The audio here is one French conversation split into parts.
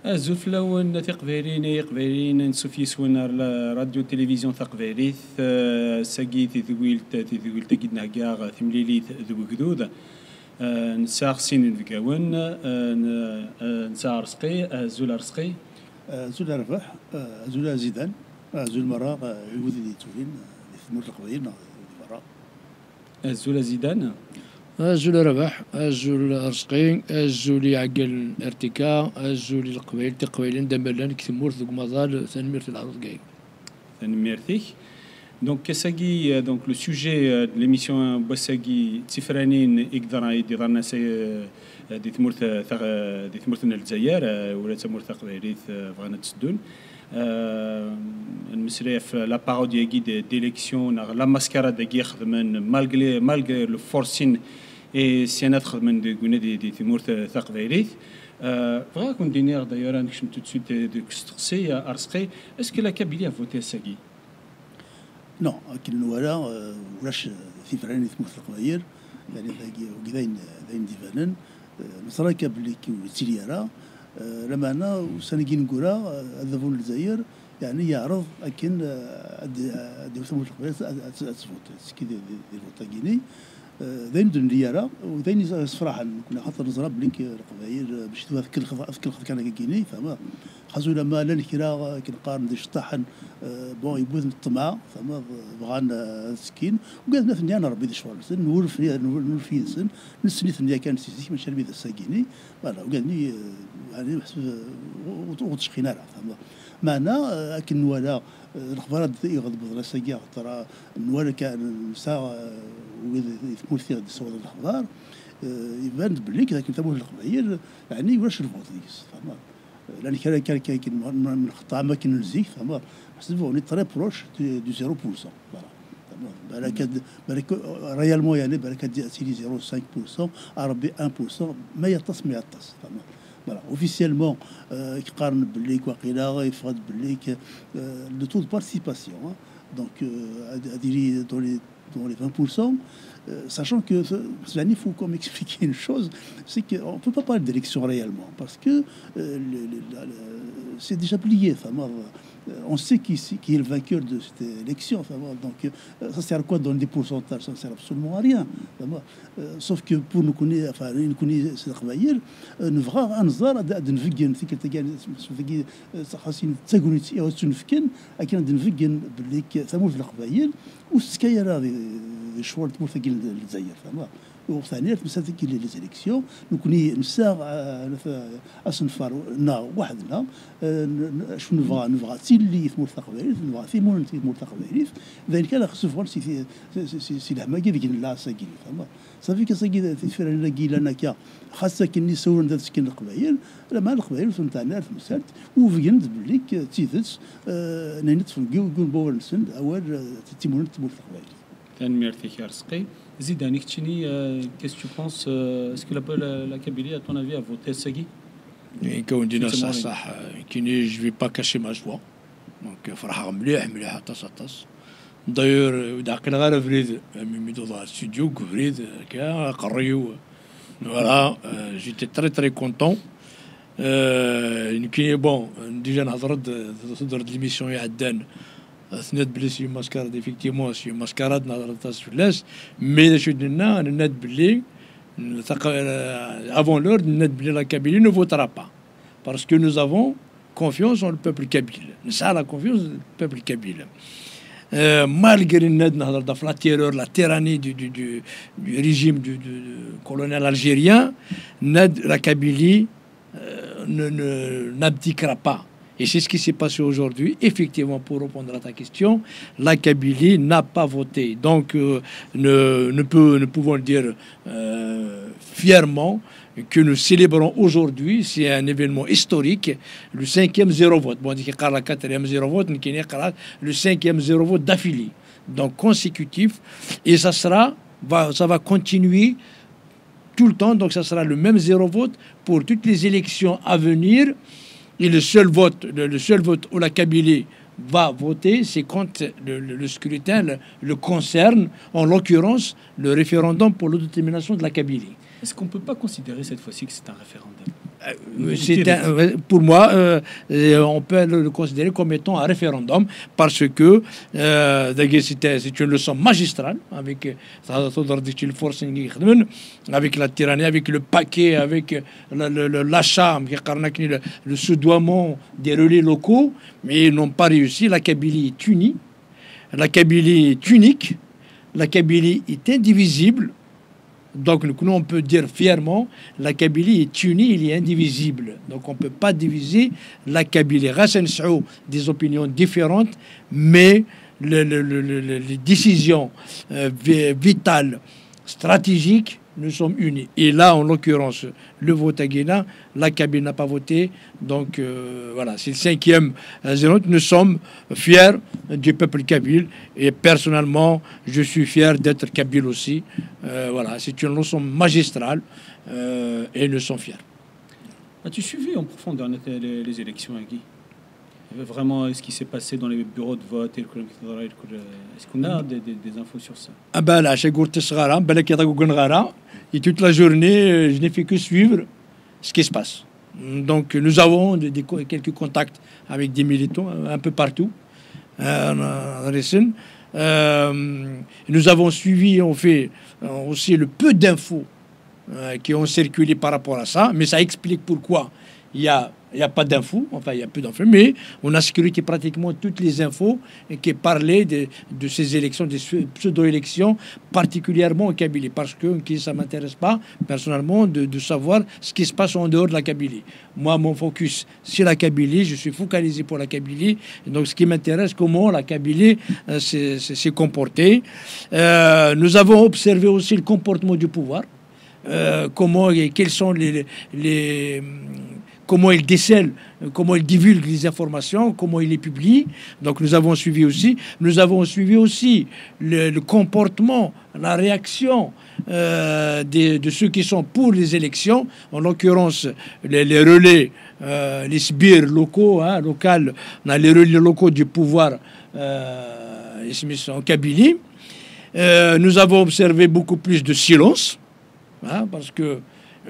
زوفلاون تقبيرين نسوفي سونا راديو تلفزيون تقبيريث ساقي تذويل تقيدنا كاع ثمليليث ذو قدود نساغ سين الفقاون نساغ رزقي زول رزقي زول ربح زول زيدان زول مرا يقول لي تولين ثمور القبائل مرا زول زيدان الزول ربح الزول رزقي الزول يعقل ارتكاء الزول القبائل تقبيلين دمبلان كثمور ذوق مظال تنمير العرض جاي تنميرتك Donc, donc le sujet de l'émission Bossagi Tifranin Igdara Idirana des Timourth Nelzayer ou la Timourth Aqbairith Vanat Sdoun. La parodie d'élection, la mascarade de guerre, malgré le forcing et Sénat de Gounet des Timourth Aqbairith. Voilà qu'on dîner d'ailleurs, tout de suite de Kstrasé à Arsqé. Est-ce que la Kabylie a voté Sagi? نو لكن ولاش في فرعين يثمر القبائل يعني وكذاين ديفانن نصراك بليك وتيليارا لما انا وسنجي نقولها الذبون الجزائر يعني يعرض لكن دي ثمر القبائل تصفوت كذا دي الفوتاكيني ذين دنيارا وذين صراحه كنا حاطين نظره بليك القبائل باش تذكر كان كيني فما خازو لما لن كرا كنقارن دي شطاحن بون يبوذ الطمع فما بغانا سكين وقال ناس انا ربي دي شوال نور في سن نسني ثنيا كان سيسي ماشي ربي الساكيني فوالا وقال لي يعني بحسب وتشخينا فما معنا لكن ولا الاخبارات يغضب الرساقيا ترى ولا كان ساعه يثمر فيها صور الاخبار يبان بليك لكن تبوه القبائل يعني واش الفوتيس فما لان كان من الخطا ما كاين الزيك فما حسبوا اوني تري بروش دو 0% فوالا بالك ريالمون يعني بالك دي سيدي 0.5% عربي 1% ما يطس فما فوالا اوفيسيالمون يقارن بالليك واقيلا يفرض بالليك لو تو دو بارتيسيباسيون دونك اديري dans les 20%, sachant que il faut comme expliquer une chose, c'est qu'on ne peut pas parler d'élection réellement, parce que c'est déjà plié. On sait qui est le vainqueur de cette élection. Donc ça sert à quoi de donner des pourcentages? Ça ne sert absolument à rien. Sauf que pour nous connaître, enfin, nous connaître ces travailleurs, nous verrons un zar de نفجن في كل تجار في خاصين تجونيتي أو تنفكن أكيد نفجن بالليك ثمور في القبائل والسكاير هذه شوار تمر في الجزائر وثانيا مسافة كي لي زيليكسيون نكوني نساغ أصنفار نا وحدنا شو نبغى تيلي يثمر ثقبيريث نبغى ثيمون يثمر ثقبيريث ذلك أنا خصو فوال سي لهما كي ذيك لا ساكين فما صافي كساكي في لا كي لنا كا خاصة كني سورن ذات سكين القبائل لما القبائل فهمتنا في مسالت وفيند بليك تيثس نينت في الجو يقول بور نسن أول تيمون تمر ثقبيريث Merci Karsqi. Zidane, qu'est-ce que tu penses? Est-ce que la Kabylie, à ton avis, a voté Sagi? كون دينا صح كيني جو في با كاشي ما جوا دونك فرحه مليح طاس داير داك غير فريد ميدو ضا ستوديو فريد كا قريو فوالا جيتي تري كونطون كاين بون ديجا نهضرت ليميسيون يعدان ثنات بلي سي ماسكاراد ايفيكتيمون سي ماسكاراد نهضرت فلاس مي الا شدنا ناد بلي avant l'heure la Kabylie ne votera pas parce que nous avons confiance en le peuple kabyle. Nous avons la confiance du peuple kabyle. Malgré la terreur, la tyrannie du régime du colonial algérien, la Kabylie n'abdiquera pas. Et c'est ce qui s'est passé aujourd'hui. Effectivement, pour répondre à ta question, la Kabylie n'a pas voté. Donc, nous pouvons le dire fièrement que nous célébrons aujourd'hui, c'est un événement historique, le 5e zéro vote. Bon, on dit qu'il y a le 4e zéro vote, mais il y a le 5e zéro vote d'affilée. Donc, consécutif. Et ça va continuer tout le temps. Donc, ça sera le même zéro vote pour toutes les élections à venir. Et le seul vote où la Kabylie va voter, c'est quand le scrutin le concerne, en l'occurrence, le référendum pour l'autodétermination de la Kabylie. Est-ce qu'on ne peut pas considérer cette fois-ci que c'est un référendum? Pour moi, on peut le considérer comme étant un référendum parce que c'est une leçon magistrale avec avec la tyrannie, avec le paquet, avec l'achat, le soudoiement des relais locaux, mais ils n'ont pas réussi. La Kabylie est unie, la Kabylie est unique, la Kabylie est indivisible. Donc, nous, on peut dire fièrement, la Kabylie est unie, il est indivisible. Donc, on ne peut pas diviser la Kabylie. Des opinions différentes, mais les décisions vitales, stratégiques, nous sommes unis. Et là, en l'occurrence, le vote à Guéna, la Kabylie n'a pas voté. Donc, voilà, c'est le 5e zéro. Nous sommes fiers du peuple kabyle. Et personnellement, je suis fier d'être kabyle aussi. Voilà, c'est une leçon magistrale et nous sommes fiers. As-tu suivi en profondeur les élections à Guy? Vraiment, ce qui s'est passé dans les bureaux de vote? Est-ce qu'on a des infos sur ça? Ah ben là, et toute la journée, je n'ai fait que suivre ce qui se passe. Donc, nous avons quelques contacts avec des militants un peu partout. Nous avons suivi, on fait aussi le peu d'infos qui ont circulé par rapport à ça, mais ça explique pourquoi il y a pas d'infos, enfin il y a peu d'infos, mais on a sécurité pratiquement toutes les infos qui parlaient de ces élections, des pseudo-élections, particulièrement au Kabylie, parce que ça ne m'intéresse pas personnellement de savoir ce qui se passe en dehors de la Kabylie. Moi, mon focus, c'est la Kabylie, je suis focalisé pour la Kabylie, et donc ce qui m'intéresse, comment la Kabylie s'est comportée. Nous avons observé aussi le comportement du pouvoir, comment et quels sont comment il décèle, comment il divulgue les informations, comment il les publie. Donc nous avons suivi aussi. Nous avons suivi aussi le comportement, la réaction de ceux qui sont pour les élections, en l'occurrence les relais, les sbires locaux, local, on a les relais locaux du pouvoir en Kabylie. Nous avons observé beaucoup plus de silence, parce que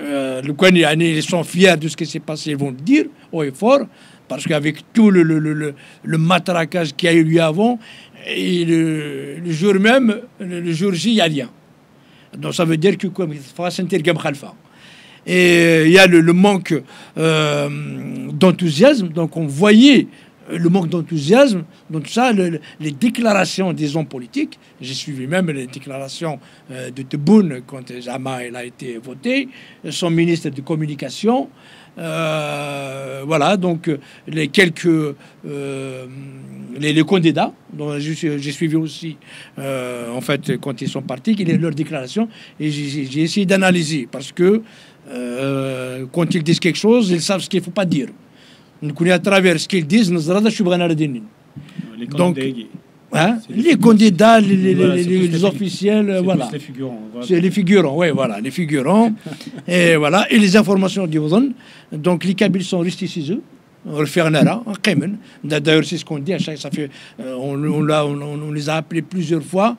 le Kouani, ils sont fiers de ce qui s'est passé, ils vont le dire haut et fort, parce qu'avec tout le matraquage qu'il y a eu lieu avant, et le jour même, le jour J, il n'y a rien. Donc ça veut dire que et il y a le manque d'enthousiasme, donc on voyait le manque d'enthousiasme, donc ça, les déclarations des hommes politiques, j'ai suivi même les déclarations de Tebboune quand Jama a été voté, son ministre de communication, voilà, donc les quelques les candidats, dont j'ai suivi aussi, en fait, quand ils sont partis, leurs déclarations, et j'ai essayé d'analyser, parce que quand ils disent quelque chose, ils savent ce qu'il ne faut pas dire. Nous connaissons à travers ce qu'ils disent, nous avons donc, les candidats, les officiels, voilà. Les figurants. C'est les figurants, oui, voilà, les figurants. Et voilà, et les informations du Wazan. Donc les Kabyles sont restés chez eux. D'ailleurs, c'est ce qu'on dit à chaque ça fait. On les a appelés plusieurs fois.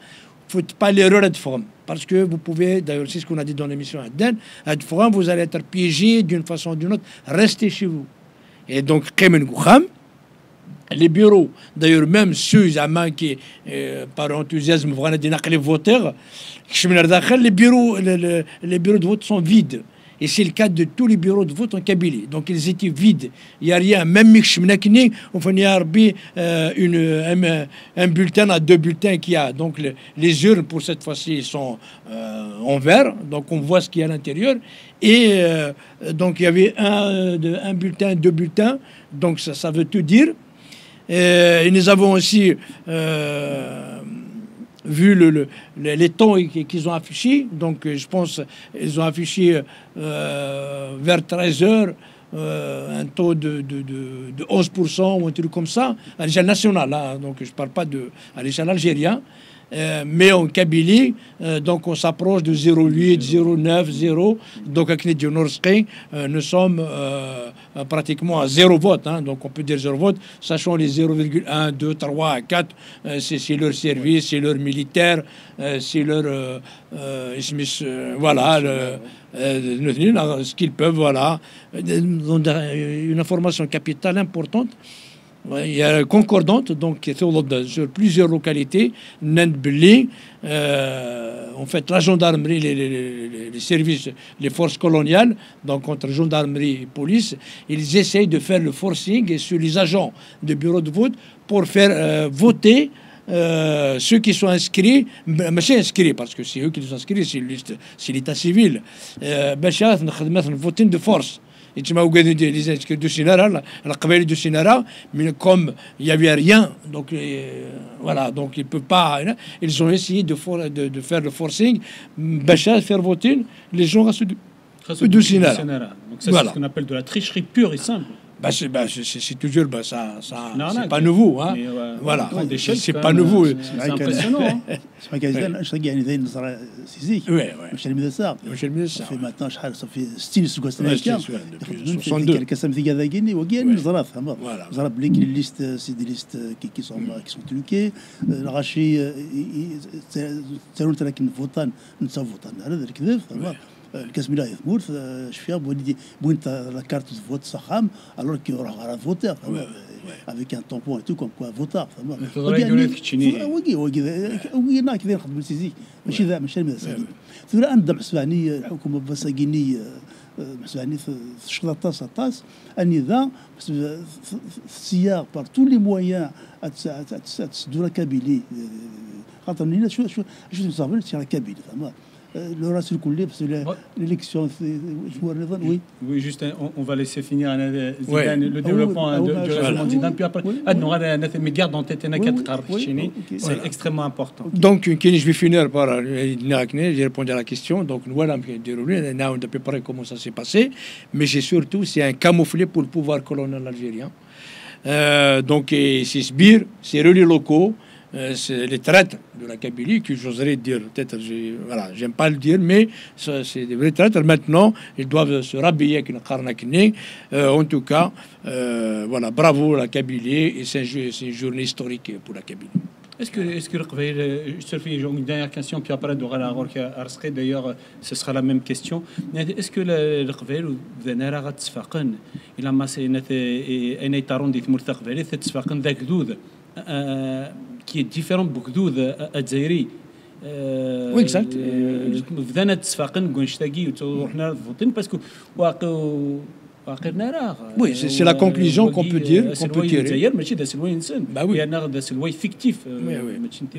Il ne faut pas l'erreur de forme. Parce que vous pouvez, d'ailleurs, c'est ce qu'on a dit dans l'émission Adden, vous allez être piégé d'une façon ou d'une autre. Restez chez vous. Et donc, les bureaux, d'ailleurs, même ceux qui, par enthousiasme, vont aller voter, les bureaux de vote sont vides. Et c'est le cas de tous les bureaux de vote en Kabylie. Donc, ils étaient vides. Il n'y a rien. Même on fait un bulletin à 2 bulletins qu'il y a. Donc, les urnes, pour cette fois-ci, sont en vert. Donc, on voit ce qu'il y a à l'intérieur. Et donc, il y avait un bulletin, 2 bulletins. Donc, ça veut tout dire. Et nous avons aussi vu les temps qu'ils ont affichés. Donc, je pense qu'ils ont affiché vers 13 heures un taux de 11% ou un truc comme ça, à l'échelle nationale. Donc, je ne parle pas à l'échelle algérienne. Mais en Kabylie, donc on s'approche de 0,8, 0,9, 0. Donc avec les Dionorsky, nous sommes pratiquement à zéro vote, hein, donc on peut dire zéro vote, sachant les 0,1, 2, 3, 4, c'est leur service, c'est leur militaire, c'est leur voilà, ce qu'ils peuvent, voilà. Une information capitale importante. Il y a concordante, donc sur plusieurs localités, en fait, la gendarmerie, les services, les forces coloniales, donc entre gendarmerie et police, ils essayent de faire le forcing sur les agents de bureau de vote pour faire voter ceux qui sont inscrits, inscrits parce que c'est eux qui sont inscrits, c'est l'état civil. Voting de force. Et tu m'as oublié les inscrits de Sinara, la cavalerie de Sinara, mais comme il n'y avait rien, donc voilà, donc ils ne peuvent pas. Ils ont essayé de faire le forcing, faire voter les gens de Sinara. Donc ça, c'est ce qu'on appelle de la tricherie pure et simple. C'est toujours ça c'est pas okay. nouveau, hein. Voilà, c'est pas nouveau. C'est impressionnant. C'est pas كان شغال يعني زي النصارى سيزيك مش الميدا صار في maintenant شحال صافي 60 سنه كان 62 كسم في كذا كيني وكاين النظرات فهمت النظرات بلي كاين ليست سي دي ليست كي سون تلوكي غاشي تسالون لكن فوتان نتا فوتان هذا الكذب فهمت الكاس ملا يثمر شفيا بوين لا كارت دو فوت صخام الوغ كي يروح على فوتر avec un tampon et tout comme quoi voter وي ناك كذا نخدم سيزيك ماشي ذا ماشي المسائل ثم عندنا محسواني الحكومه بساكيني محسواني في الشغل طاس اني ذا سياق بار تو لي مويان تسدوا كابيلي خاطر لينا شو نصابين سي كابيلي فهمت le reste du couler parce que l'élection oui. Oui, juste on va laisser finir le développement du règlement d'Idan puis après mais garde en tête c'est extrêmement important. Donc je vais finir par j'ai répondu à la question, donc voilà déroulé on a à peu près comment ça s'est passé, mais c'est un camouflet pour le pouvoir colonial algérien. Donc c'est sbires, c'est relais locaux. C'est les traîtres de la Kabylie que j'oserais dire, peut-être, j'aime pas le dire, mais c'est des vrais traîtres. Maintenant, ils doivent se rhabiller avec une karnakine. En tout cas, voilà, bravo la Kabylie, et c'est une journée historique pour la Kabylie. Est-ce que je te fais une dernière question, puis après, d'ailleurs, ce sera la même question. Est-ce que le Qbaïl ou Venera Tsfaqen, il a massé un étaron dit Mourtaqbali, Tsfaqen d'Agdoud, qui est différent beaucoup de Adzairi. Oui, exact. بدنا نتفاقن نشتاقي وروحنا فوتين باسكو Oui, c'est la conclusion qu'on peut dire,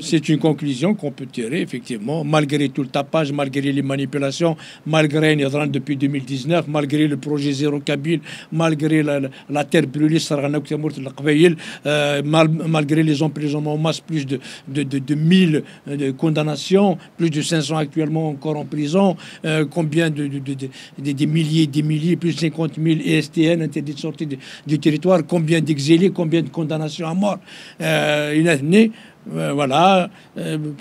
C'est une conclusion qu'on peut tirer, effectivement, malgré tout le tapage, malgré les manipulations, malgré depuis 2019, malgré le projet Zéro Kabyle, malgré la terre brûlée, malgré les emprisonnements en masse, plus de 1000 condamnations, plus de 500 actuellement encore en prison, combien des milliers, plus de 50 000 ESTN interdit de sortir du territoire, combien d'exilés, combien de condamnations à mort, une année, voilà,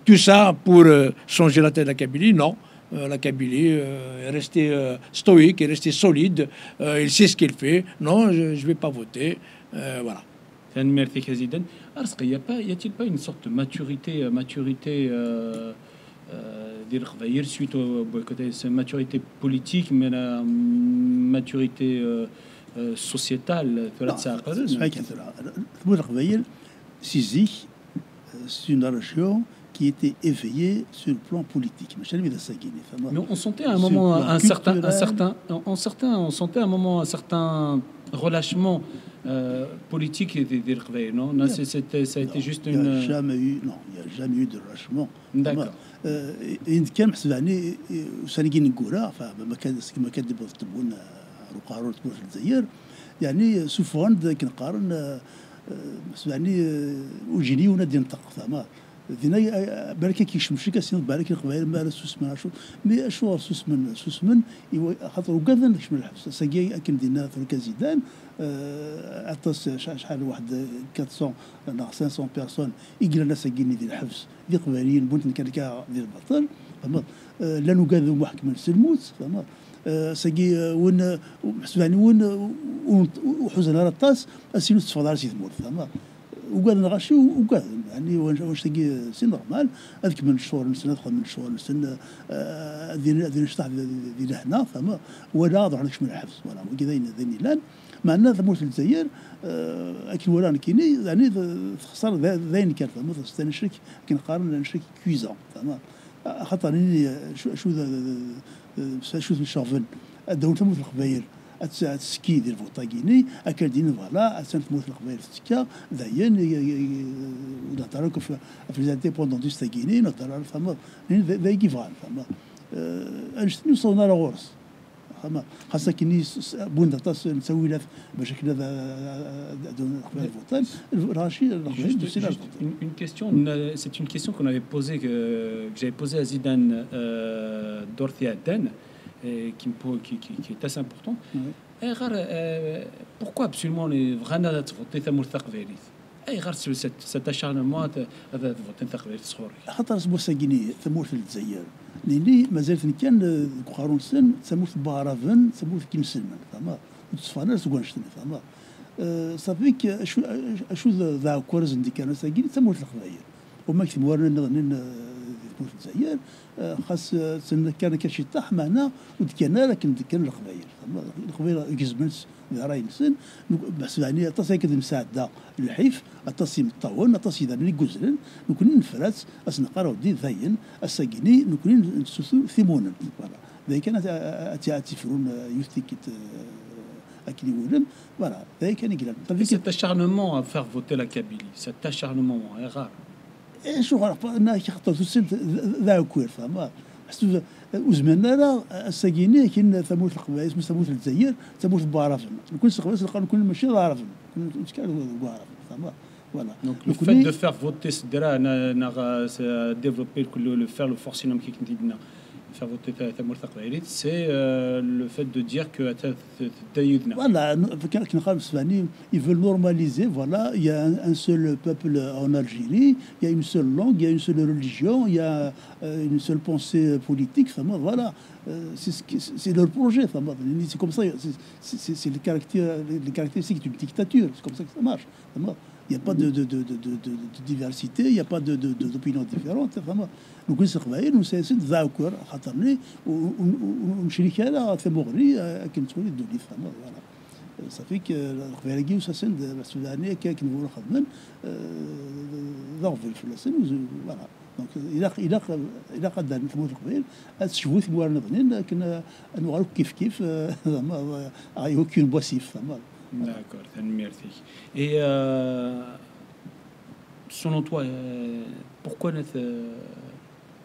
tout ça pour changer la tête de la Kabylie, non. La Kabylie est restée stoïque, est restée solide, il sait ce qu'il fait, non, je ne vais pas voter, voilà. Merci Kaziden. Y a-t-il pas une sorte de maturité suite au boycott, c'est maturité politique, mais la maturité sociétale. C'est une région qui était éveillée sur le plan politique. Mais on sentait à un moment on sentait à un moment un certain relâchement politique des Qbaïl, non? Ça a été juste une. Il n'y a jamais eu de relâchement. D'accord. كان محسوب يعني سنجي نقولها فما كان كما كدبوا تبون وقارون تبون في الجزائر يعني سوفون كنقارن محسوب يعني وجيني ونادي نطق فما ذينا بالك كيشمشي كاسين بالك القبائل ما سوسمن شو مي شو سوسمن خاطر وكذا كيشمل الحبس ساكي اكن دينا في الكازيدان عطاس شحال واحد 400 لا 500 بيرسون يقرا ناس ساكيني ديال الحبس ديال قبائليين بنت كان ديال البطل فهمت لا نقاذوا محكمة الموت فهمت ساكي ون يعني ون وحزن على الطاس اسينو تفضل سي ثمور فهمت وقال نغشي وقال يعني واش تلقي سي نورمال هذيك من الشهور نسن ندخل من الشهور نسن ذي نشطح ذي هنا فما ولا ضعناش من الحبس ولا كذا ذي لان مع ان ثموت الجزائر اكل ولا كيني يعني خسر ذين كان فما نشرك كنقارن نشرك كويزون فما خاطر شو الشافن الدولة تموت القبائل السكي ديال فوطاكيني اكادين فوالا اسنت موت القبائل السكا داين نهضروا في ليزانديبوندونتيست تاكيني نهضروا فما ذا كيفان فما انشتي وصلنا لغورس فما خاصة كيني بون داطاس نسوي له باش كنا دون القبائل الفوطان راشي une question c'est une question qu'on avait posée que j'avais posée à Zidane Dorthia Den qui est assez important. Pourquoi absolument les vrais voter ثمور ثقفيريث؟ أي غير cet acharnement هذا voter ثقفيريث صخوري. خاطر سبوا ساكيني ثمور في الجزائر. لأني مازالت كان قارون سن ثمور بارافن ثمور كيمسن فما وتصفانا سوغانشتني فما صافيك شو ذا كورز اللي كانوا ساكيني ثمور القبائل وما كتب ورنا في الجزائر خاص كان كاشي طاح معنا ودكنا لكن كان القبائل القبائل كيزبنس راي نسن بحسب يعني اتصي كذا مساعده الحيف اتصي مطون اتصي ذا كوزلن نكون نفرات اسنقرا ودي ذاين الساكيني نكون نسوسو ثيمون فوالا ذاك كان اتفرون يفتكت اكلي ولم فوالا ذاك كان يقلب cet acharnement à faire voter la Kabylie cet acharnement est rare شو غرف انا كيخطر تسن ذا كوير فما حسب وزماننا راه الساكيني كاين ثموت القبائل اسمه ثموت الجزائر ثموت بارافن كل قبائل القانون كل ماشي عارفين كل بارافن فما voilà donc le fait de faire voter ce drap n'a développé le faire le forcing qui dit faire voter ثمور ثقفيريث c'est le fait de dire que تدايدنا voilà كان خالص يعني ils veulent normaliser voilà il y a un seul peuple en Algérie il y a une seule langue il y a une seule religion il y a une seule pensée politique voilà c'est leur projet c'est comme ça c'est les caractéristiques d'une dictature c'est comme ça que ça marche il n'y a pas de diversité, il n'y a pas d'opinions différentes. Nous connaissons les nous sommes d'accord, خاطرني ونشريك أنا في مغري كنت تقولي الدولي voilà. Ça fait que القبائل وساسن السودانية كنقولوا خدمن ضعف في السن voilà. Donc إذا قد نثبت القبائل تشوفوا في موارنا بنين لكن نقولوا كيف زعما aucune boissif D'accord, merci. Et selon toi, pourquoi notre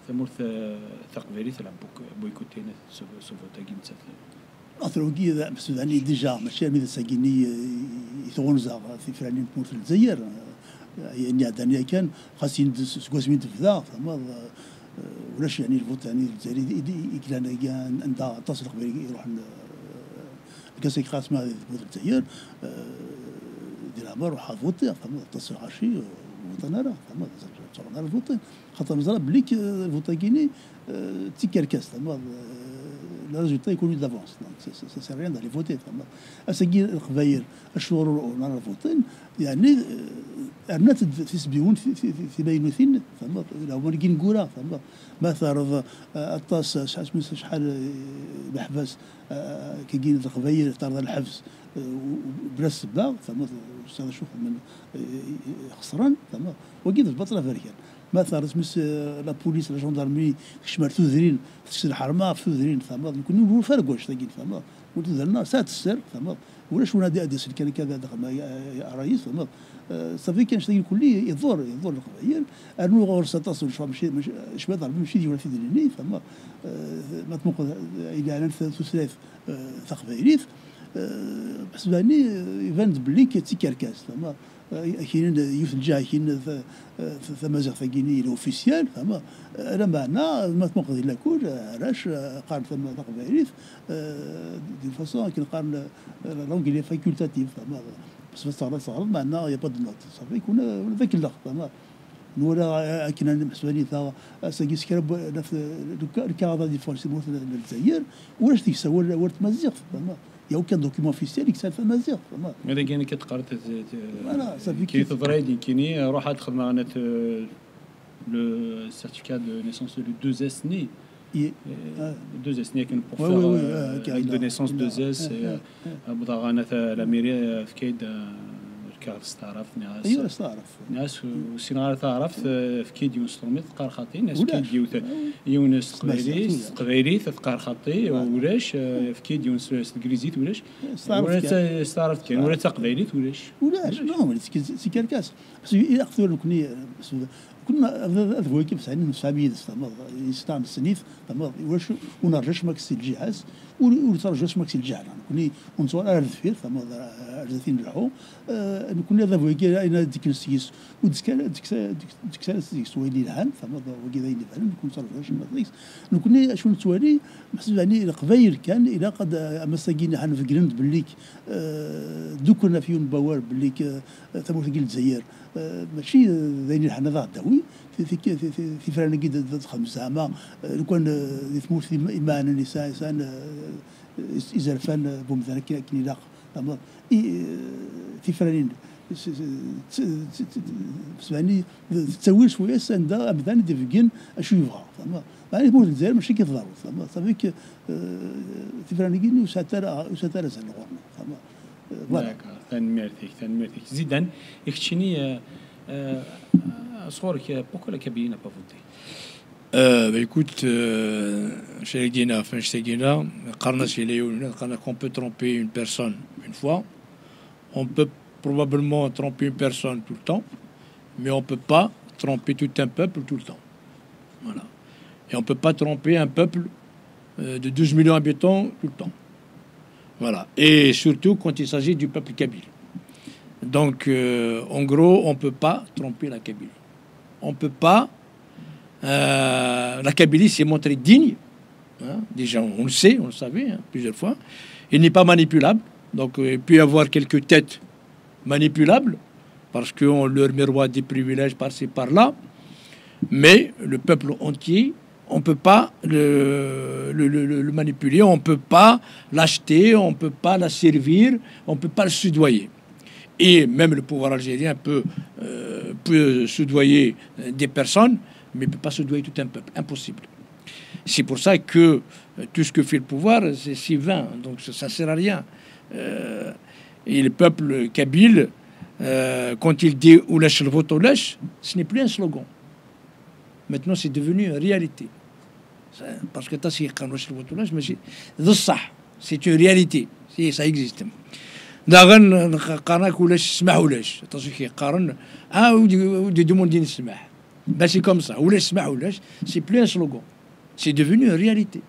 ثمور ثقفيريث لعب boycotter ce vote against أثروجي ذا السوداني ديجا ماشي مثل ساكيني يتغنزا في فلانين تموت في الجزائر يعني دانيا كان خاصين سكوزمين تفدا فما ولاش يعني الفوت يعني الجزائري كان عندها تصل قبل يروح كاسي خاص ما تموت الجزائر ديال عمر وحا فوتي فما تصل عشي وطنا راه فما تصل الفوت خاطر مزرعه بليك الفوتاكيني تيكركاس فما le résultat est connu d'avance. Donc, ça ne sert à rien d'aller voter. أسجل القبائل الشهور ونرى فوتين يعني أرنات تسبيون في بينوثين فما لو ما نجي نقولها فما ما ثارض الطاس شحال بحبس كيجين القبائل تعرض الحبس بلا سباق فما استاذ شوف من خسران فما وقيت البطله فريكان ما ثارت مس لا بوليس لا جندرمي شمال ثوذرين في الحرمه في ثوذرين فما كنا نقولوا فرق واش تاقين فما قلت لنا ساعه السر فما ولاش ونادي اديس كان كذا دخل يا رئيس فما صافي كان شتي كلي يضر القبائل انو غور ستصل ماشي شباب ضرب ماشي ولا في ديني فما ما تنقض الى ان ثلاث ثقبيليث بالنسبه لي يبان بلي كيتيكركاز زعما كاين يوث الجهه كاين ثم ثقيني الاوفيسيال زعما على معنى ما تنقضي لا كل علاش قارن ثم قبائليف دي فاسون كنقارن لونغلي فاكولتاتيف زعما بس صار معنا يا با دو نوت صافي يكون ذاك اللقطه زعما ولا كنا بالنسبه لي ثا ساكيس كرب نفس الكاغا دي فورسي مورت الجزائر ولاش تيسوى ورت مزيغ زعما يا كان دوكيمون اوفيسيال يكسال في مزيغ هذا كاين كتقرا فوالا صافي كي تضريدي كيني روح تخدم معنا le certificat de naissance de 2S né. 2S né كان pour faire de naissance 2S بدا غانا la mairie في كيد كارت استعرف ناس ايوا استعرف ناس وسينار تعرف في كيد يونس طرميط تقار خاطي ناس كيد يونس قبيلي تقار خاطي ولاش في كيد يونس الكريزيت ولاش استعرف كاين ولا تقبيلي ولاش نو سي كاركاس بس ياخذوا كوني كنا ذوي كيف سعني مسابيد استمر يستعمل السنيف تمر واش ونرجش ماكسي الجهاز ونترجش ماكسي الجهل كوني ونصور على الفير تمر عرفتين نرحو كنا ذوي كي انا ديك السيس وديك السيس ويلي العام تمر وكذا اللي فعلا نكون صرفش ماكسي كنا شنو نتوالي محسب يعني القبايل كان الى قد مساكين حنا في جرند بليك دوكنا فيهم بوار بليك ثم في الجزائر ماشي ذاين حنا ذا داوي في فرنا كي خمس زعما لو كان يثموت ايمان النساء انسان اذا فان بمثلا كي لاق في فرانين يعني تسوي شويه سندا ابدا ديفكين اشو يبغى زعما يعني مول الجزائر ماشي كيتضرب زعما صافيك في فرانين وساتر زعما فوالا تنمرتك زيدان يكتشيني صورك بوكو لا كابينا با فوتي écoute, chez Guinée, enfin chez Guinée, qu'on peut tromper une personne une fois, on peut probablement tromper une personne tout le temps, mais on peut pas tromper tout un peuple tout le temps. Voilà. Et on peut pas tromper un peuple de 12 millions d'habitants tout le temps. Voilà. Et surtout quand il s'agit du peuple kabyle. Donc, en gros, on peut pas tromper la Kabylie. On peut pas. La Kabylie s'est montrée digne. Hein, déjà, on le sait, on le savait plusieurs fois. Il n'est pas manipulable. Donc, il peut y avoir quelques têtes manipulables parce qu'on leur miroite des privilèges par-ci par-là. Mais le peuple entier, on peut pas le manipuler, on peut pas l'acheter, on peut pas la servir, on peut pas le soudoyer. Et même le pouvoir algérien peut soudoyer des personnes, mais ne peut pas soudoyer tout un peuple. Impossible. C'est pour ça que tout ce que fait le pouvoir, c'est si vain. Donc ça ne sert à rien. Et le peuple kabyle, quand il dit « Oulash le vote Oulash », ce n'est plus un slogan. Maintenant, c'est devenu une réalité. Parce que c'est une réalité. Ça existe. داغن قارنك ولاش سمح ولاش تصوي كيقارن ودي دوموندي نسمح ماشي كوم سا ولاش سمح ولاش سي بلو ان سلوغون سي ديفوني اون رياليتي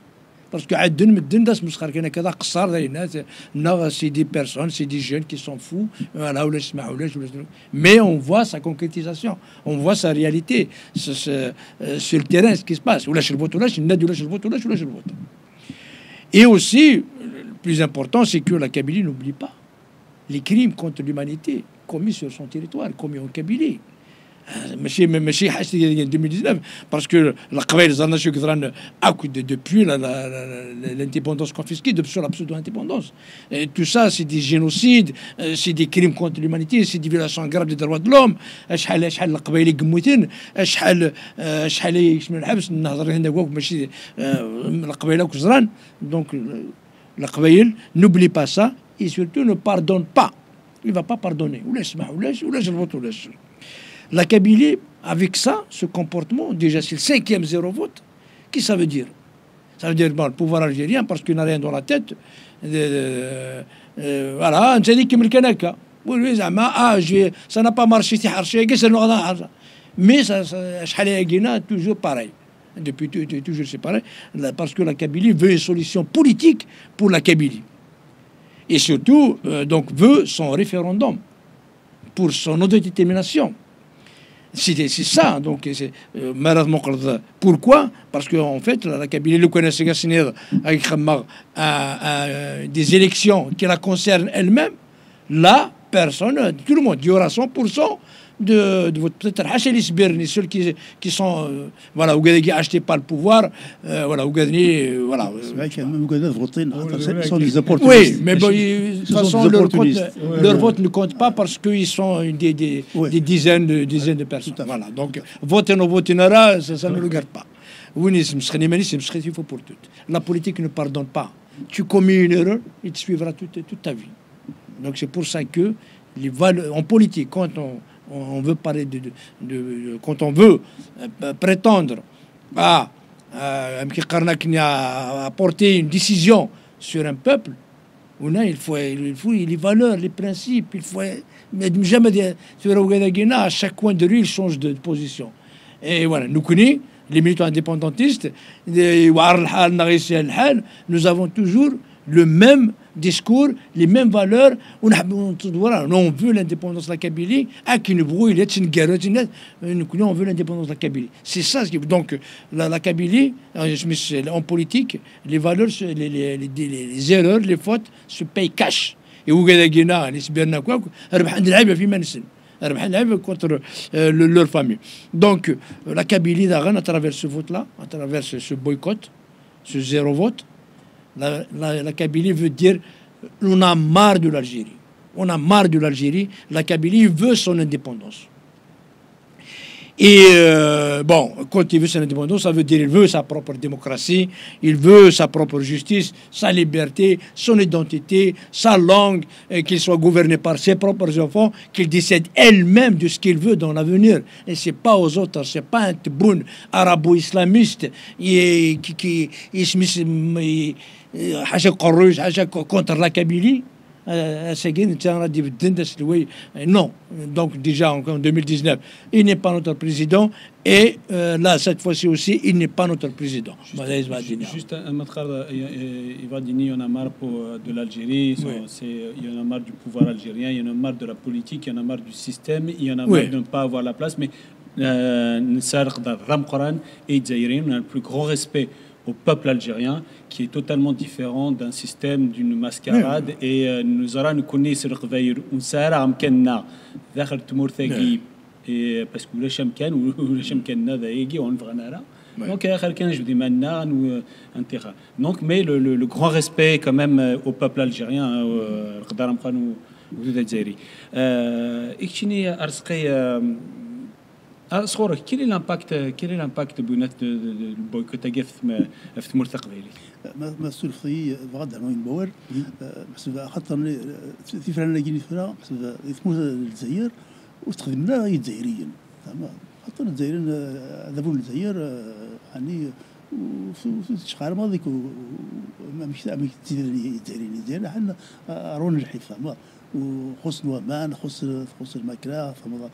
باسكو عاد مدن داس مسخر كاين كذا قصار داير الناس نا سي دي بيرسون سي دي جون كي سون فو فوالا ولاش سمح ولاش مي اون فوا سا كونكريتيزاسيون اون فوا سا رياليتي سور التيران سكي سباس ولاش الفوت ولاش النادي ولاش الفوت ولاش الفوت اي اوسي le plus important c'est que la Kabylie n'oublie pas les crimes contre l'humanité commis sur son territoire, commis en Kabylie. ماشي حاجه 2019 باسكو القبائل زعما شو كثران اكو depuis l'indépendance confisquée depuis la pseudo-indépendance. Tout ça c'est des génocides, c'est des crimes contre l'humanité, c'est des violations graves des droits de l'homme. شحال القبائل قموتين شحال يشمل الحبس نهضر هنا ماشي القبائل كزران. Donc القبائل n'oublie pas ça et surtout ne pardonne pas. Il va pas pardonner. La Kabylie, avec ça, ce comportement, déjà c'est le 5e zéro vote. Qu'est-ce que ça veut dire? Ça veut dire bon, le pouvoir algérien, parce qu'il n'a rien dans la tête. Voilà, on s'est dit qu'il me le ça n'a pas marché, mais ça toujours pareil. Depuis toujours c'est pareil. Parce que la Kabylie veut une solution politique pour la Kabylie. et surtout donc veut son référendum pour son autodétermination. C'est ça, donc malheureusement. Pourquoi? Parce qu'en fait, la Kabylie le connaissait avec des élections qui la concernent elle-même. Là, personne, tout le monde, il y aura 100% de votre peut-être Hachel Isberni, ceux qui sont voilà, qui achetés par le pouvoir, voilà, voilà. C'est vrai qu'il y a même voté, ils sont des opportunistes. Oui, mais bon, de toute façon, leur vote ne compte pas parce qu'ils sont des dizaines de personnes. Voilà, donc voter ou voter nara, ça ne le regarde pas. Il faut pour tout. La politique ne pardonne pas. Tu commets une erreur, il te suivra toute ta vie. Donc c'est pour ça que les valeurs en politique, quand on veut parler quand on veut prétendre à apporter une décision sur un peuple, il faut les valeurs, les principes, il faut jamais dire à chaque coin de rue il change de position. Et voilà, nous connaissons les militants indépendantistes, nous avons toujours le même discours, les mêmes valeurs. Voilà, on veut l'indépendance de la Kabylie. On veut l'indépendance de la Kabylie. C'est ça. Donc, la Kabylie, en politique, les valeurs, les erreurs, les fautes se payent cash. Et contre leur famille. Donc, la Kabylie, à travers ce vote-là, à travers ce boycott, ce zéro vote, la Kabylie veut dire on a marre de l'Algérie. On a marre de l'Algérie. La Kabylie veut son indépendance. Et bon, quand il veut son indépendance, ça veut dire qu'il veut sa propre démocratie, il veut sa propre justice, sa liberté, son identité, sa langue, qu'il soit gouverné par ses propres enfants, qu'il décide elle-même de ce qu'il veut dans l'avenir. Et c'est pas aux autres, c'est pas un tboun arabo-islamiste qui contre la Kabylie. Non, donc déjà en 2019 il n'est pas notre président et là cette fois-ci aussi il n'est pas notre président. Juste un matrard, il va dire il y en a marre de l'Algérie, il y en a marre du pouvoir algérien, il y en a marre de la politique, il y en a marre du système, il y en a marre de ne pas avoir la place, mais Nsarq Ram Qoran et Zaïrine, on a le plus grand respect au peuple algérien qui est totalement différent d'un système, d'une mascarade. Et nous allons connaître le Rvaïr, on s'arrête à Mkenna, vers le Tmour Thagi, parce que le Chamkan ou le Chamkanna d'Aïgi, on le verra. Donc, quelqu'un, je dis maintenant, nous intérêt. Donc, mais le grand respect quand même au peuple algérien, au Qadaram Khan ou au Zaïri. Ikchini Arsqi. صورة quel est l'impact du boycott في مرتق فيلي ما سولفي غدا نوين باور خاطر في فرنا جيني فرا يثمر الجزائر واستخدمنا الجزائريين خاطر الجزائريين ذهبوا للجزائر يعني في الشهر الماضي مش الجزائريين حنا رون الحيف وخص الومان خص الماكله فما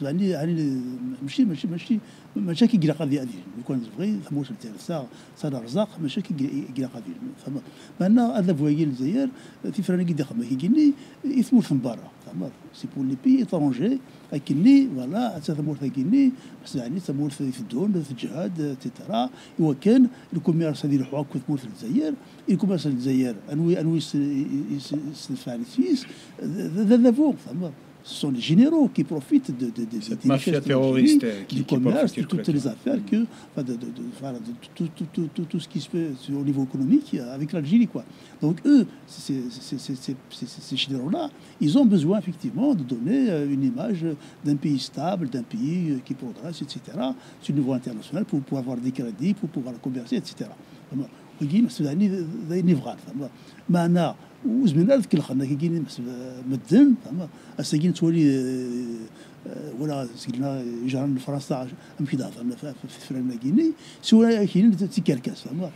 يعني ماشي كي قضيه هذه يكون صغير ثموش تاع صار رزاق ماشي كي قضيه فما معنا هذا فوايي الجزائر في فراني كي دخل كيجيني يثمر من برا فما سي بور لي بي ايترونجي كيني فوالا ثمور كيني بس يعني ثمور في الدون في الجهاد تيترا هو كان الكوميرس هذه الحواك ثمور في الجزائر الكوميرس الجزائر انوي الفارسيس ذا فوق فما ce sont les généraux qui profitent de cette mafia terroriste du commerce, de toutes les affaires, tout ce qui se fait au niveau économique avec l'Algérie, quoi. Donc eux, ces généraux-là, ils ont besoin effectivement de donner une image d'un pays stable, d'un pays qui progresse, etc., sur le niveau international, pour pouvoir avoir des crédits, pour pouvoir commercer, etc. وزمينا ذيك الخنا كي مدن فما الساكين تولي ولا سقلنا جيران فرنسا أمشي ضعف في فرنا جيني سواء كاين تيكركاس فما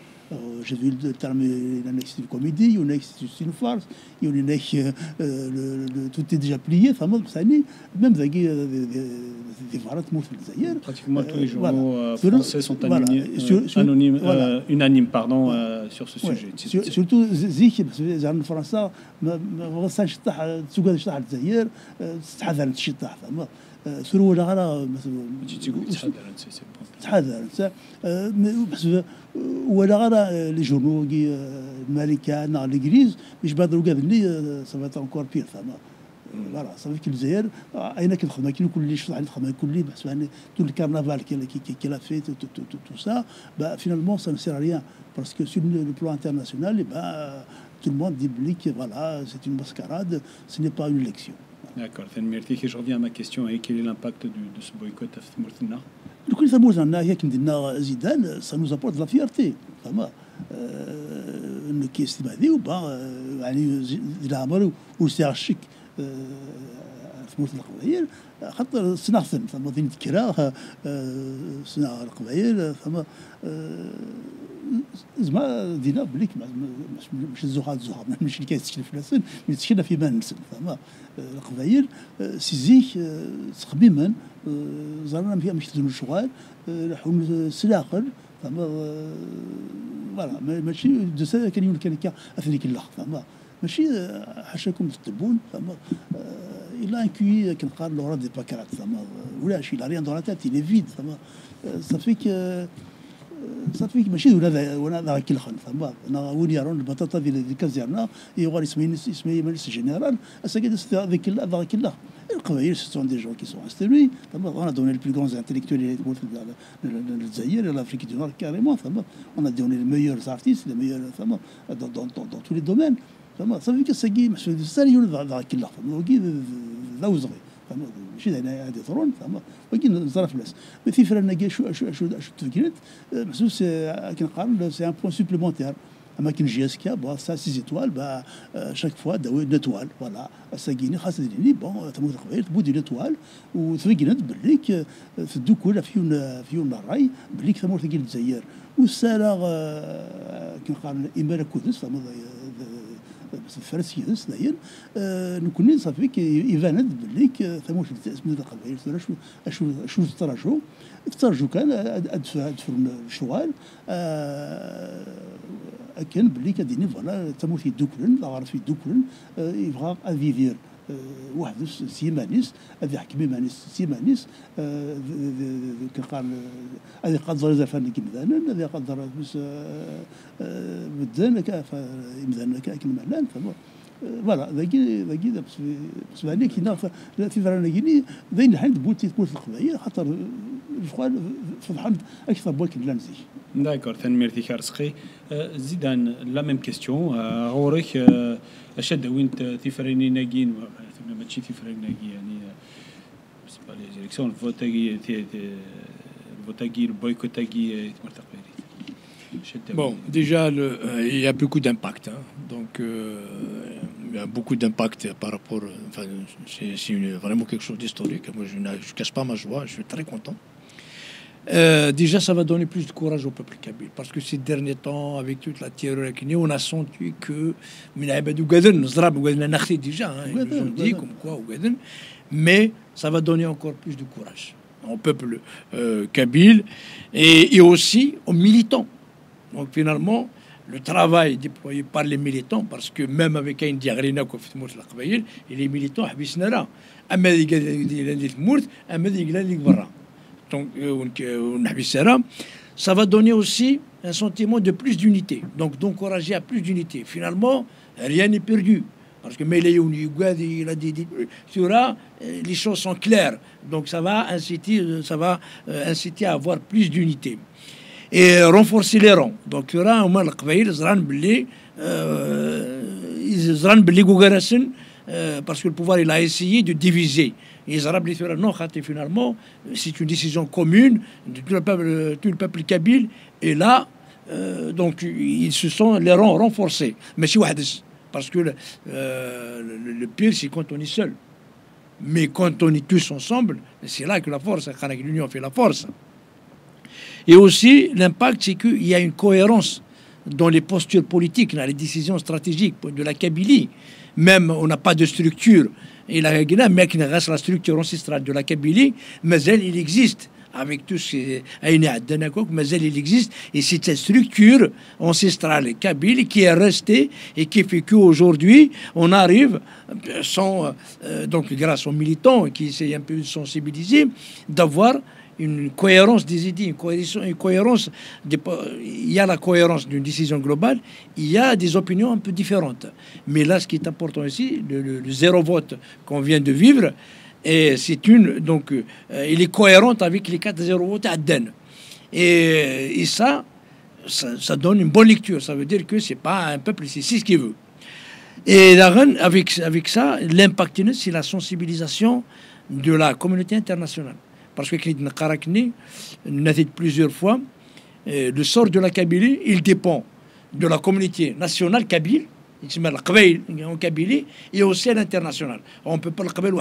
j'ai vu le terme, il y en a qui c'est une comédie, il y en a qui c'est une farce, il y en a qui tout est déjà plié, même des variantes pratiquement tous les journaux français sont unanimes sur ce sujet. Surtout Zik, parce que les Français, ما يشطح تسوق يشطح الجزائر تحذر تشطح فما ثرو ولا غير تحذر بس ولا غير لي جورنو الامريكان الانجليز باش بدروا قابلني صافي انكور بير فما فوالا صافي كي الجزائر اين كنخدم كاين كل اللي شطح نخدم كل اللي بحث يعني تو الكارنفال كي لا فيت تو سا finalement ça ne sert à rien parce que sur le plan international tout le monde dit que voilà, c'est une mascarade, ce n'est pas une élection. D'accord. Je reviens à ma question. Et quel est l'impact de ce boycott à Mourtena? Le coup de Mourtena, Zidane, ça nous apporte de la fierté. Vraiment. Qui est estimé ou pas, il a amarré ou c'est archique. في موت القبائل خاطر صنع ثم ذي نذكرها صنع القبائل ثم زعما دينا بليك مش الزهاد ماشي اللي كيتسكن في السن يتسكن في بان السن ثم القبائل سيزيك تقديما زرنا فيها مش تدون الشغال حون سلاقل ثم فوالا ماشي دسا كان يقول كان اثنيك اللحظه ثم ماشي حاشاكم تطبون ثم il a inclus quelqu'un l'aura des pacarats ولا شيء لا rien dans la tête il est vide ça fait que ماشي ولا ذا كل خن ثم انا ولي يرون البطاطا ديال كازيرنا يغار اسمي مجلس جنرال اسكيد ذاك ذاك القبائل سون دي جون كي سون انستالي ثم on a donné les plus grands intellectuels الجزائر l'Afrique du Nord carrément ثم on a donné les meilleurs artistes les meilleurs ثم dans tous les domaines ثم صافي كساكي مسؤول الساليون ذاك اللحظه وكي ذا وزغي ماشي هنا هذه ثرون ثم ولكن نزرف الناس في فرنا شو تفكرت محسوس كنقارن سي ان بوين سوبليمونتير اما كي نجي اسكا سا 6 ايتوال شاك فوا داوي نتوال فوالا ساكيني خاص ديرني بون تموت القبائل تبود نتوال وتفكرت بليك في الدوكول فيون الراي بليك تموت كي الجزائر والسالا كنقارن اماره كودس بس الفرس يدس داير نكون صافي يفاند بليك ثموش اسمه القبائل شو ترجو كان ادفع الشوال كان بلي كديني فوالا تموت يدوكلن لا عرف يدوكلن يبغى افيفير واحد سيمانيس هذا حكمي مانيس سيمانيس كقال هذه قدر اذا فان كمدانا هذه قدر بس بدان كمدانا كمدانا فوالا ذاكي بس هذيك هنا في فرناكيني ذين الحين بوتي تقول القبائل خاطر الفخوان فرحان اكثر بوك لانزي D'accord, merci Kharski. Zidane, la même question. غورك أشد وين تفرني ناجين ما تشي تفرني ناجي يعني c'est pas les élections le vote le boycott Bon, déjà il y a beaucoup d'impact hein. Donc il y a beaucoup d'impact par rapport enfin c'est vraiment quelque chose d'historique. Moi je cache pas ma joie, je suis très content. Déjà, ça va donner plus de courage au peuple kabyle parce que ces derniers temps, avec toute la terreur qui on a senti que déjà, hein, ils nous ont dit comme quoi, mais ça va donner encore plus de courage au peuple kabyle et aussi aux militants. Donc finalement, le travail déployé par les militants, parce que même avec un diagrina et les militants, donc ça va donner aussi un sentiment de plus d'unité, donc d'encourager à plus d'unité. Finalement, rien n'est perdu parce que il a dit les choses sont claires, donc ça va inciter à avoir plus d'unité et renforcer les rangs. Donc il y aura au moins parce que le pouvoir il a essayé de diviser. Et non, finalement, c'est une décision commune de tout le peuple kabyle. Et là, donc, ils se sont les rangs renforcés. Mais c'est parce que le pire, c'est quand on est seul. Mais quand on est tous ensemble, c'est là que la force, quand l'union fait la force. Et aussi, l'impact, c'est qu'il y a une cohérence dans les postures politiques, dans les décisions stratégiques de la Kabylie. Même, on n'a pas de structure. Et la Guinée, mais qui reste la structure ancestrale de la Kabylie, mais elle, il existe. Avec tout ce qui est mais il existe. Et c'est cette structure ancestrale kabyle qui est restée et qui fait qu'aujourd'hui, on arrive, donc grâce aux militants qui s'est un peu sensibilisés, d'avoir une cohérence des idées, une cohérence il y a la cohérence d'une décision globale, il y a des opinions un peu différentes. Mais là, ce qui est important ici, le zéro vote qu'on vient de vivre, et c'est donc il est cohérente avec les 4-0 votes à Den. Et ça donne une bonne lecture. Ça veut dire que c'est pas un peuple, c'est ce qu'il veut. Et avec ça, l'impact, c'est la sensibilisation de la communauté internationale. Parce que nous avons dit plusieurs fois, le sort de la Kabylie, il dépend de la communauté nationale kabyle, en Kabylie, et aussi à l'international. On ne peut pas le Kabylie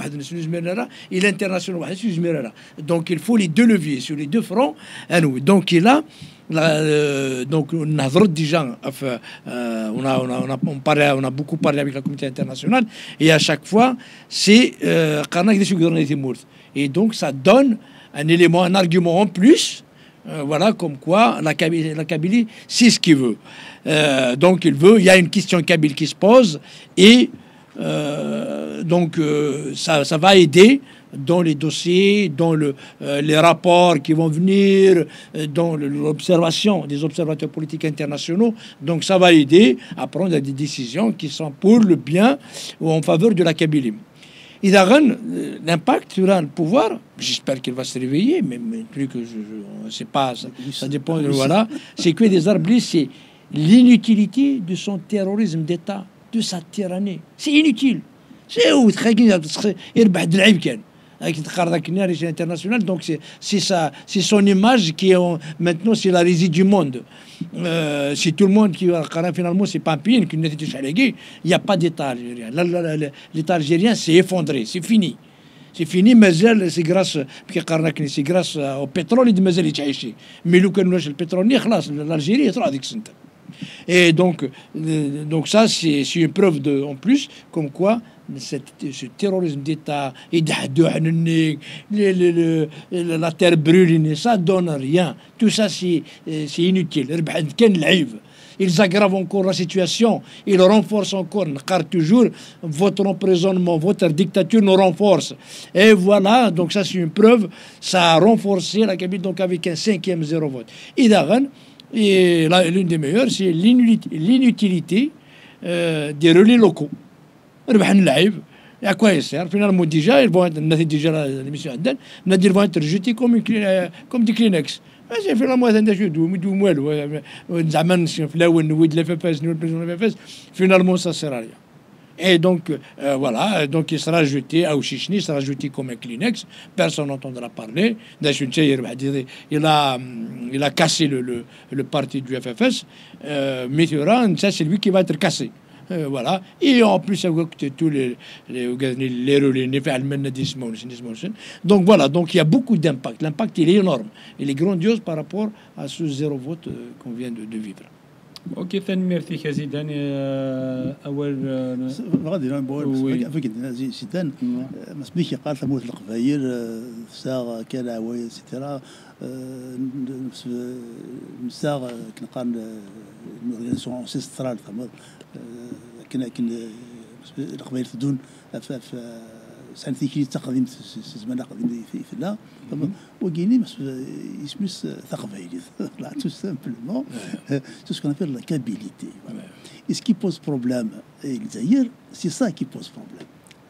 et l'international. Donc il faut les deux leviers sur les deux fronts. Donc il a donc on a déjà on a beaucoup parlé avec la communauté internationale et à chaque fois c'est et donc ça donne un élément, un argument en plus, voilà, comme quoi la Kabylie c'est ce qu'il veut. Donc il y a une question kabyle qui se pose et donc ça va aider dans les dossiers, dans les rapports qui vont venir, dans l'observation des observateurs politiques internationaux. Donc ça va aider à prendre des décisions qui sont pour le bien ou en faveur de la Kabylie. Et l'impact sur le pouvoir, j'espère qu'il va se réveiller, mais plus que je sais pas, ça dépend. Voilà, c'est que des arbres, c'est l'inutilité de son terrorisme d'État, de sa tyrannie. C'est inutile. C'est où international, donc c'est son image qui est maintenant c'est la résidue du monde. C'est tout le monde qui finalement c'est pas un pays il n'y a pas d'État algérien. L'État algérien s'est effondré, c'est fini. C'est fini, mais c'est grâce au pétrole de Mazel Itchaïchi. Mais le pétrole, l'Algérie est trop addict. Et donc ça, c'est une preuve en plus, comme quoi ce terrorisme d'État, la terre brûle, ça donne rien. Tout ça, c'est inutile. Ils aggravent encore la situation, ils renforcent encore, car toujours votre emprisonnement, votre dictature nous renforce. Et voilà, donc ça c'est une preuve, ça a renforcé la Kabylie, donc avec un 5e zéro vote. Et l'une des meilleures, c'est l'inutilité des relais locaux. Et à quoi ils servent? Finalement, déjà, ils vont être, l'émission ils vont être jetés comme des Kleenex. C'est finalement finalement ça sert à rien. Et donc voilà, donc il sera jeté à Ouchichni, il sera jeté comme un Kleenex, personne n'entendra parler. Il a cassé le parti du FFS, mais ça c'est lui qui va être cassé. Voilà, et en plus tous les donc voilà, donc il y a beaucoup d'impact. L'impact il est énorme, il est grandiose par rapport à ce zéro vote qu'on vient de vivre. اوكي ثاني ميرتي كازيدان اول غادي نقول فيك سيدان مسبيك قال ثموت القبايل ساغ كان عوايا سيترا ساغ كنقال اورغانيزاسيون انسيسترال كنا القبايل تدون سنتي كي تقديم زمان قديم في لا وكاينين اسمس ثقافيلي لا tout simplement tout ce qu'on appelle la Kabylie. Et ce qui pose problème avec Zaïre, c'est ça qui pose problème,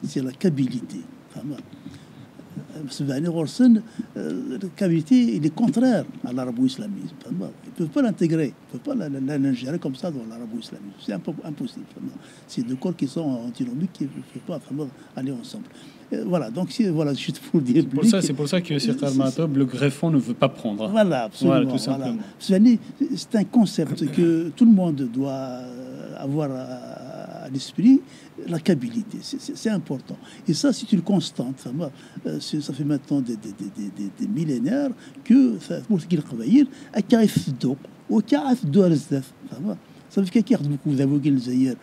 c'est la Kabylie. La Kabylie, il est contraire à l'arabo-islamisme. Ils ne peuvent pas l'intégrer, ils ne peuvent pas l'ingérer comme ça dans l'arabo-islamisme. C'est impossible. C'est deux corps qui sont antinomiques qui ne peuvent pas aller ensemble. Voilà, donc voilà, juste pour dire. C'est pour ça que Sirkar Matob, le greffon ne veut pas prendre. Voilà, absolument. Voilà, tout simplement. Voilà. C'est un concept que tout le monde doit avoir à à l'esprit la Kabylie. C'est important. Et ça, c'est une constante. Ça fait maintenant des millénaires que ça صافي كيخدموا كذا الجزائر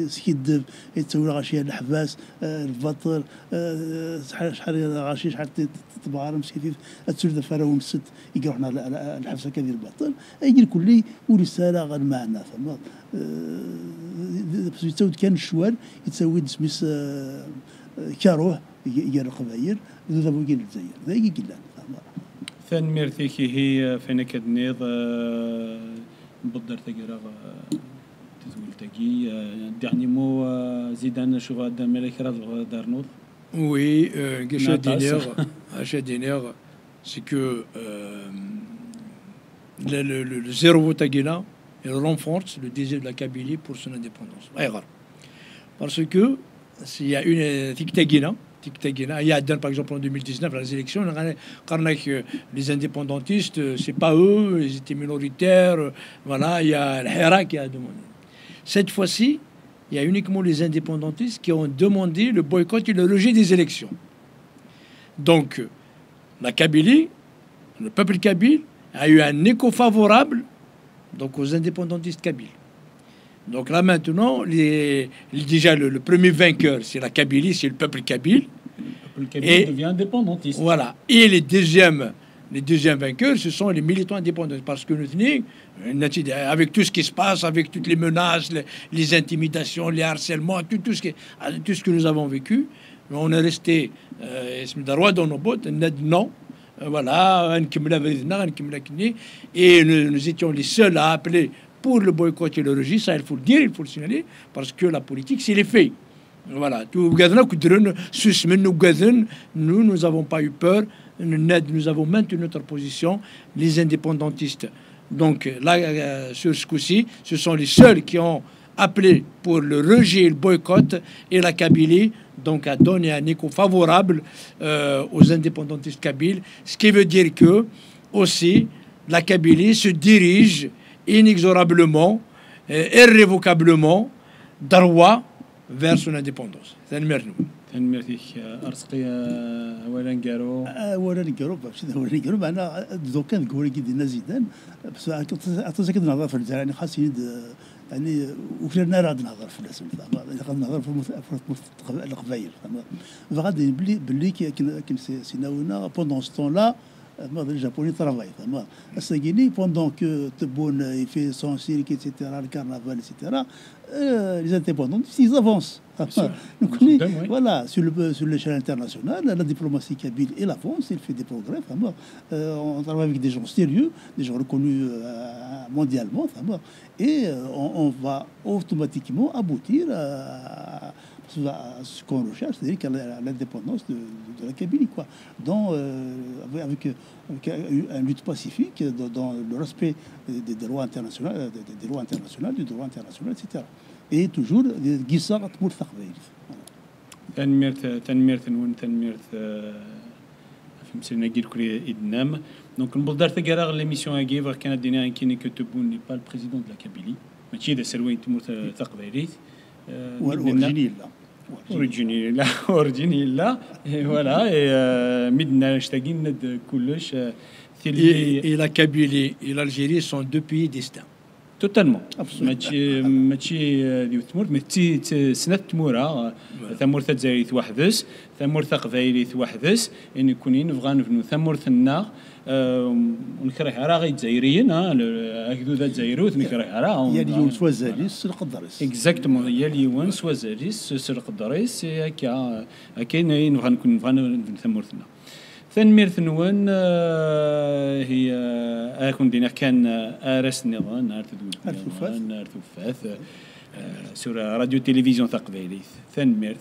سكيدب يتسوى غاشي الحباس الفطر شحال غاشي شحال تبغى مسكين تسول فراهم ست يروحنا الحبسه كدير البطل يجي الكل ورساله غير معنا فما يتسوى كان الشوال يتسوي سميس كاروه يجي القبايل ذا بوكي الجزائر ذا يجي كلا ثان ميرتيكي هي فين كدنيض نبضر تقرا تزول تاكي dernier mot زيدان شوف هذا ملك راد دارنوض. Oui, c'est que le zéro vote Aguila, il renforce le désir de la Kabylie pour son indépendance. Parce que s'il y a une Tiktaguina, il y a par exemple en 2019 les élections, les indépendantistes, c'est pas eux, ils étaient minoritaires. Voilà, il y a le Hera qui a demandé. Cette fois-ci, il y a uniquement les indépendantistes qui ont demandé le boycott et le rejet des élections. Donc, la Kabylie, le peuple kabyle, a eu un écho favorable donc aux indépendantistes kabyles. Donc là maintenant, déjà le premier vainqueur, c'est la Kabylie, c'est le peuple kabyle. Le peuple kabyle devient indépendantiste. Voilà. Et les deuxièmes vainqueurs, ce sont les militants indépendants. Parce que nous, avec tout ce qui se passe, avec toutes les menaces, les intimidations, les harcèlements, tout ce que nous avons vécu, on est resté dans nos bottes, non. Voilà, et nous étions les seuls à appeler pour le boycott et le rejet, ça il faut le dire, il faut le signaler, parce que la politique, c'est les faits. Voilà. Nous n'avons pas eu peur, nous avons maintenu notre position, les indépendantistes. Donc là, sur ce coup-ci, ce sont les seuls qui ont appelé pour le rejet et le boycott, et la Kabylie donc a donné un écho favorable aux indépendantistes kabyles, ce qui veut dire que aussi la Kabylie se dirige inexorablement, irrévocablement, droit vers son indépendance. تنمرتيك أرسقي أولا قالوا معنا دوكا نقول كي زيدان بس أعطيك نهضر في الجزائر يعني خاصني يعني وكلنا راه نهضر في الناس نهضر في القبايل فغادي بلي كي سيناونا بوندون ستون لا les Japonais travaillent. Pendant que Tebboune il fait son cirque, etc., le carnaval, etc., les indépendants, ils avancent. Donc, voilà, sur l'échelle internationale, la diplomatie kabyle, elle avance, elle fait des progrès. On travaille avec des gens sérieux, des gens reconnus mondialement. Et on va automatiquement aboutir à ce qu'on recherche, c'est-à-dire l'indépendance de la Kabylie, quoi. Avec une lutte pacifique, dans le respect des droits internationaux, du droit international, etc. Et toujours Guissar pour تنميرت نون تنميرت في مسيرنا كير كري إدنام دونك نبضر تقرا ليميسيون هاكي كانت دينا كيني كتبون لي با البريزيدون دو لا كابيلي ماشي ذا سروين تموت تقبيريت اوريجيني لا فوالا مدنا اشتاقين كلش et la Kabylie et l'Algérie sont deux pays distincts. توتالمون ماشي ديال تمور مي سنه تموره ثمورث الجزائري توحدس ثمورث قبايلي توحدس ان كونين نبغى نبنو ثمورثنا ونكره راه غير الجزائريين هكذو ذا الجزائروت نكره راه يا اليوم سوازاليس سرق الدريس اكزاكتومون يا اليوم سوازاليس سرق الدريس هكا كاين نبغى نبنو ثمورثنا تنميرت نوان هي اكون دينا كان ارس نظام نار ثوثاث سورة راديو تلفزيون ثقبيليث تنميرت